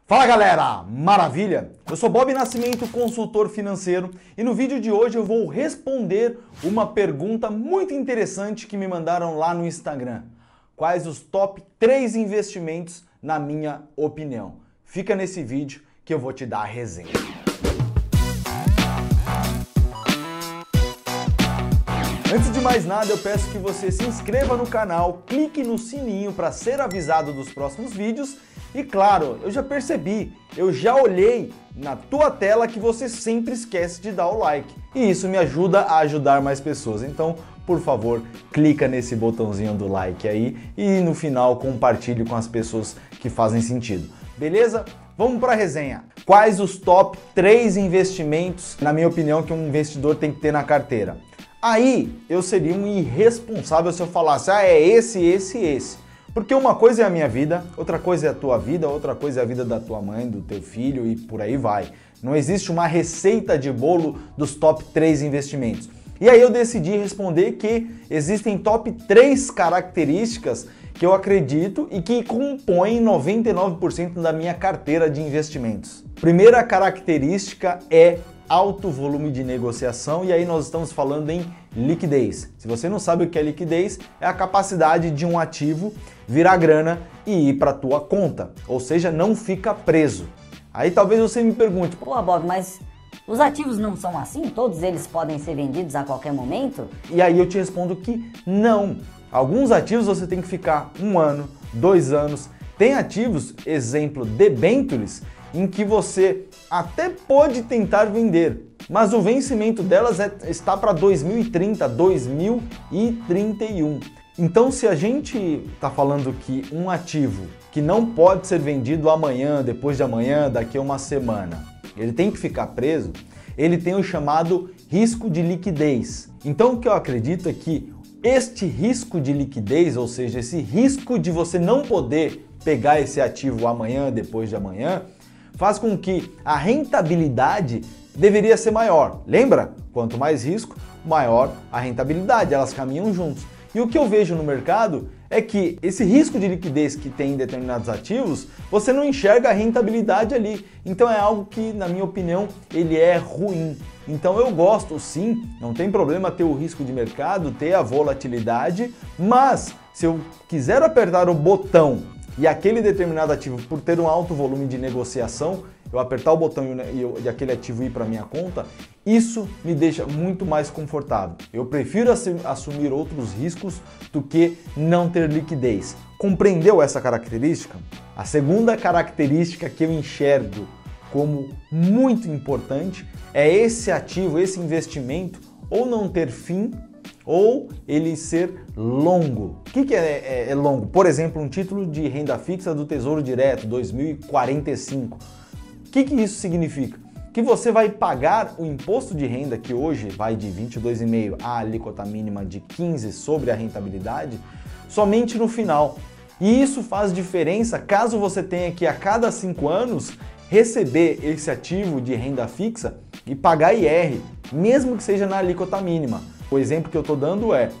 Fala galera, maravilha? Eu sou Bob Nascimento, consultor financeiro, e no vídeo de hoje eu vou responder uma pergunta muito interessante que me mandaram lá no Instagram. Quais os top 3 investimentos na minha opinião? Fica nesse vídeo que eu vou te dar a resenha. Antes de mais nada, eu peço que você se inscreva no canal, clique no sininho para ser avisado dos próximos vídeos. E claro, eu já percebi, eu já olhei na tua tela que você sempre esquece de dar o like. E isso me ajuda a ajudar mais pessoas. Então, por favor, clica nesse botãozinho do like aí e no final compartilhe com as pessoas que fazem sentido. Beleza? Vamos para a resenha. Quais os top 3 investimentos, na minha opinião, que um investidor tem que ter na carteira? Aí eu seria um irresponsável se eu falasse, é esse. Porque uma coisa é a minha vida, outra coisa é a tua vida, outra coisa é a vida da tua mãe, do teu filho e por aí vai. Não existe uma receita de bolo dos top 3 investimentos. E aí eu decidi responder que existem top 3 características que eu acredito e que compõem 99% da minha carteira de investimentos. Primeira característica é alto volume de negociação, e aí nós estamos falando em liquidez. Se você não sabe o que é liquidez, é a capacidade de um ativo virar grana e ir para a tua conta, ou seja, não fica preso. Aí talvez você me pergunte, pô Bob, mas os ativos não são assim? Todos eles podem ser vendidos a qualquer momento? E aí eu te respondo que não. Alguns ativos você tem que ficar 1 ano, 2 anos. Tem ativos, exemplo, debêntures, em que você até pode tentar vender, mas o vencimento delas está para 2030, 2031. Então, se a gente está falando que um ativo que não pode ser vendido amanhã, depois de amanhã, daqui a uma semana, ele tem que ficar preso, ele tem o chamado risco de liquidez. Então, o que eu acredito é que este risco de liquidez, ou seja, esse risco de você não poder pegar esse ativo amanhã, depois de amanhã, faz com que a rentabilidade deveria ser maior. Lembra? Quanto mais risco, maior a rentabilidade, elas caminham juntos. E o que eu vejo no mercado é que esse risco de liquidez que tem em determinados ativos, você não enxerga a rentabilidade ali. Então é algo que, na minha opinião, ele é ruim. Então eu gosto sim, não tem problema ter o risco de mercado, ter a volatilidade, mas se eu quiser apertar o botão e aquele determinado ativo, por ter um alto volume de negociação, eu apertar o botão e aquele ativo ir para minha conta, isso me deixa muito mais confortável. Eu prefiro assumir outros riscos do que não ter liquidez. Compreendeu essa característica? A segunda característica que eu enxergo como muito importante é esse ativo, esse investimento, ou não ter fim, ou ele ser longo. O que é longo? Por exemplo, um título de renda fixa do Tesouro Direto, 2045. O que isso significa? Que você vai pagar o imposto de renda, que hoje vai de 22,5% à alíquota mínima de 15% sobre a rentabilidade, somente no final. E isso faz diferença caso você tenha que a cada 5 anos receber esse ativo de renda fixa e pagar IR, mesmo que seja na alíquota mínima. O exemplo que eu estou dando é,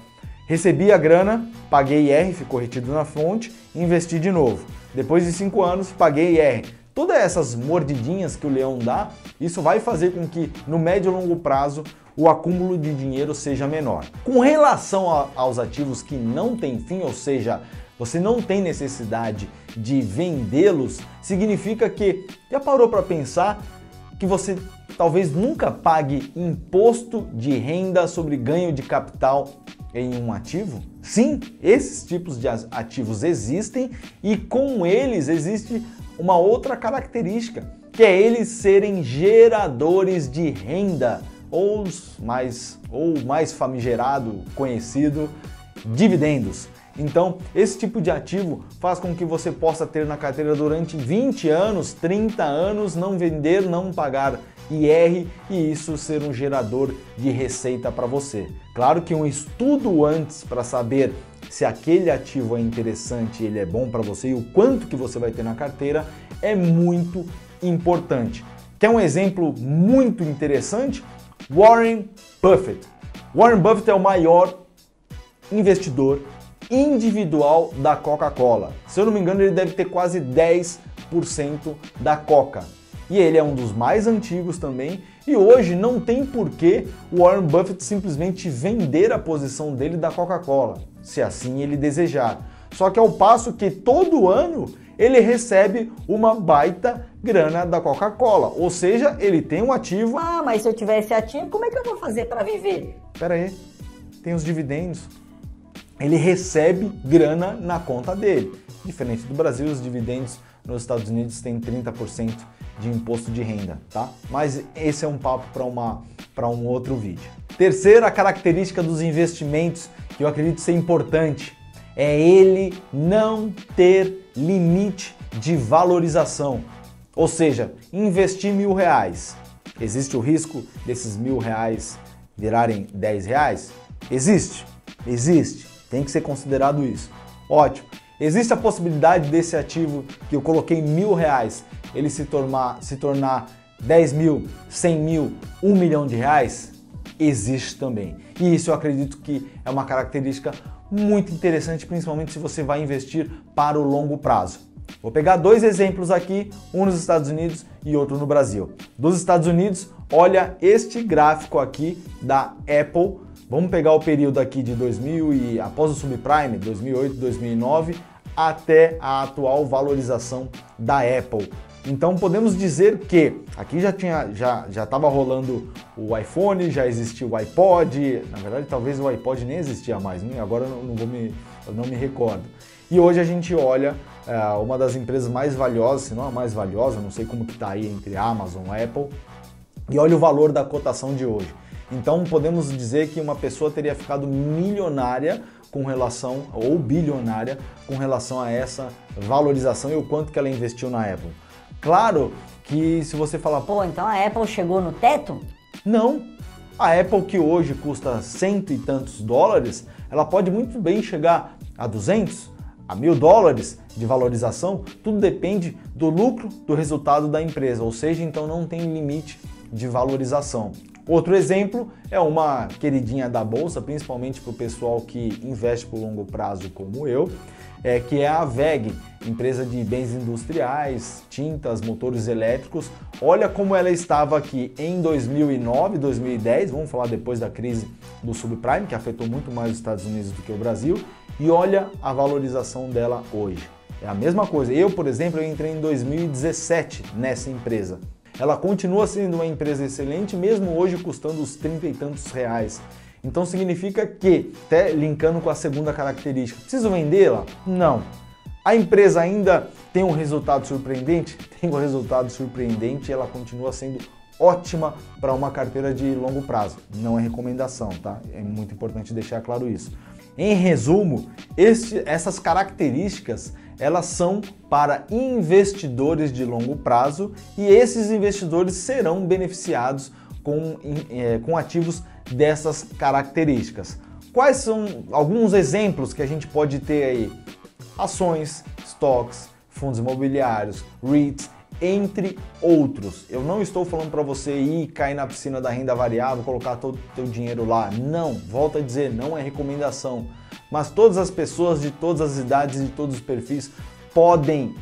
recebi a grana, paguei IR, ficou retido na fonte, investi de novo. Depois de 5 anos, paguei IR. Todas essas mordidinhas que o leão dá, isso vai fazer com que no médio e longo prazo o acúmulo de dinheiro seja menor. Com relação aos ativos que não têm fim, ou seja, você não tem necessidade de vendê-los, significa que já parou para pensar que você talvez nunca pague imposto de renda sobre ganho de capital em um ativo? Sim, esses tipos de ativos existem e com eles existe uma outra característica, que é eles serem geradores de renda, ou mais famigerado, conhecido, dividendos. Então, esse tipo de ativo faz com que você possa ter na carteira durante 20 anos, 30 anos, não vender, não pagar IR e isso ser um gerador de receita para você. Claro que um estudo antes para saber se aquele ativo é interessante, ele é bom para você e o quanto que você vai ter na carteira é muito importante. Quer um exemplo muito interessante? Warren Buffett. Warren Buffett é o maior investidor individual da Coca-Cola. Se eu não me engano, ele deve ter quase 10 30% da Coca. E ele é um dos mais antigos também, e hoje não tem porquê o Warren Buffett simplesmente vender a posição dele da Coca-Cola, se assim ele desejar. Só que ao passo que todo ano ele recebe uma baita grana da Coca-Cola, ou seja, ele tem um ativo... Ah, mas se eu tivesse ativo, como é que eu vou fazer para viver? Pera aí, tem os dividendos. Ele recebe grana na conta dele. Diferente do Brasil, os dividendos nos Estados Unidos têm 30% de imposto de renda, tá? Mas esse é um papo para um outro vídeo. Terceira característica dos investimentos que eu acredito ser importante é ele não ter limite de valorização. Ou seja, investir R$1.000. Existe o risco desses R$1.000 virarem R$10? Existe. Existe. Tem que ser considerado isso. Ótimo. Existe a possibilidade desse ativo que eu coloquei R$1.000, ele se tornar 10 mil, 100 mil, R$1 milhão? Existe também. E isso eu acredito que é uma característica muito interessante, principalmente se você vai investir para o longo prazo. Vou pegar dois exemplos aqui, um nos Estados Unidos e outro no Brasil. Dos Estados Unidos, olha este gráfico aqui da Apple. Vamos pegar o período aqui de 2000 e após o subprime, 2008, 2009, até a atual valorização da Apple. Então podemos dizer que aqui já estava rolando o iPhone, já existia o iPod, na verdade talvez o iPod nem existia mais, agora eu não me recordo. E hoje a gente olha uma das empresas mais valiosas, se não a mais valiosa, não sei como que está aí entre Amazon e Apple, e olha o valor da cotação de hoje. Então podemos dizer que uma pessoa teria ficado milionária com relação, ou bilionária, com relação a essa valorização e o quanto que ela investiu na Apple. Claro que se você falar... Pô, então a Apple chegou no teto? Não. A Apple, que hoje custa cento e tantos dólares, ela pode muito bem chegar a 200, a $1.000 de valorização. Tudo depende do lucro, do resultado da empresa, ou seja, então não tem limite de valorização. Outro exemplo é uma queridinha da bolsa, principalmente para o pessoal que investe por longo prazo como eu, que é a WEG, empresa de bens industriais, tintas, motores elétricos. Olha como ela estava aqui em 2009, 2010, vamos falar depois da crise do subprime, que afetou muito mais os Estados Unidos do que o Brasil, e olha a valorização dela hoje. É a mesma coisa. Eu, por exemplo, eu entrei em 2017 nessa empresa. Ela continua sendo uma empresa excelente, mesmo hoje custando os 30 e tantos reais. Então significa que, até linkando com a segunda característica, preciso vendê-la? Não. A empresa ainda tem um resultado surpreendente? Tem um resultado surpreendente e ela continua sendo ótima para uma carteira de longo prazo. Não é recomendação, tá? É muito importante deixar claro isso. Em resumo, essas características elas são para investidores de longo prazo e esses investidores serão beneficiados com ativos dessas características. Quais são alguns exemplos que a gente pode ter aí? Ações, estoques, fundos imobiliários, REITs, entre outros. Eu não estou falando para você ir cair na piscina da renda variável, colocar todo o teu dinheiro lá. Não, volto a dizer, não é recomendação. Mas todas as pessoas de todas as idades e de todos os perfis podem,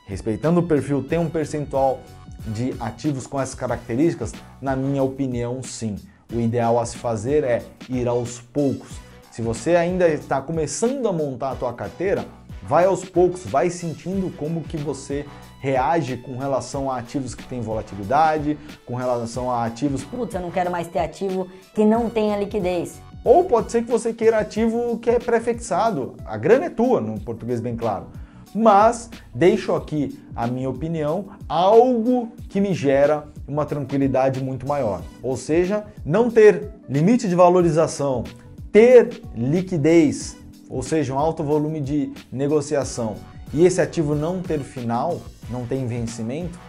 respeitando o perfil, ter um percentual de ativos com essas características? Na minha opinião, sim. O ideal a se fazer é ir aos poucos. Se você ainda está começando a montar a tua carteira, vai aos poucos, vai sentindo como que você reage com relação a ativos que têm volatilidade, com relação a ativos... Putz, eu não quero mais ter ativo que não tenha liquidez. Ou pode ser que você queira ativo que é pré-fixado. A grana é tua, no português bem claro. Mas deixo aqui a minha opinião, algo que me gera uma tranquilidade muito maior. Ou seja, não ter limite de valorização, ter liquidez, ou seja, um alto volume de negociação, e esse ativo não ter final, não tem vencimento,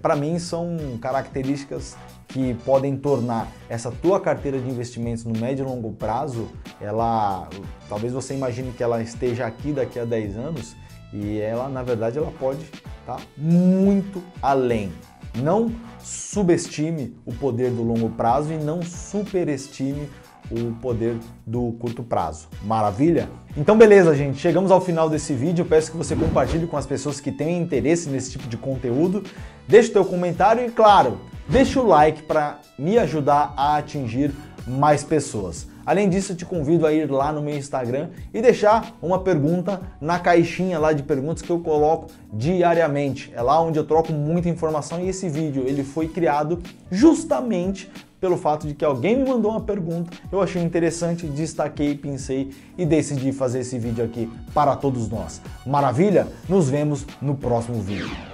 para mim são características que podem tornar essa tua carteira de investimentos no médio e longo prazo, talvez você imagine que ela esteja aqui daqui a 10 anos e ela, na verdade, ela pode estar muito além. Não subestime o poder do longo prazo e não superestime o poder do curto prazo. Maravilha? Então beleza, gente, chegamos ao final desse vídeo. Eu peço que você compartilhe com as pessoas que têm interesse nesse tipo de conteúdo. Deixe o teu comentário e, claro, deixe o like para me ajudar a atingir mais pessoas. Além disso, eu te convido a ir lá no meu Instagram e deixar uma pergunta na caixinha lá de perguntas que eu coloco diariamente. É lá onde eu troco muita informação e esse vídeo ele foi criado justamente pelo fato de que alguém me mandou uma pergunta, eu achei interessante, destaquei, pensei e decidi fazer esse vídeo aqui para todos nós. Maravilha? Nos vemos no próximo vídeo.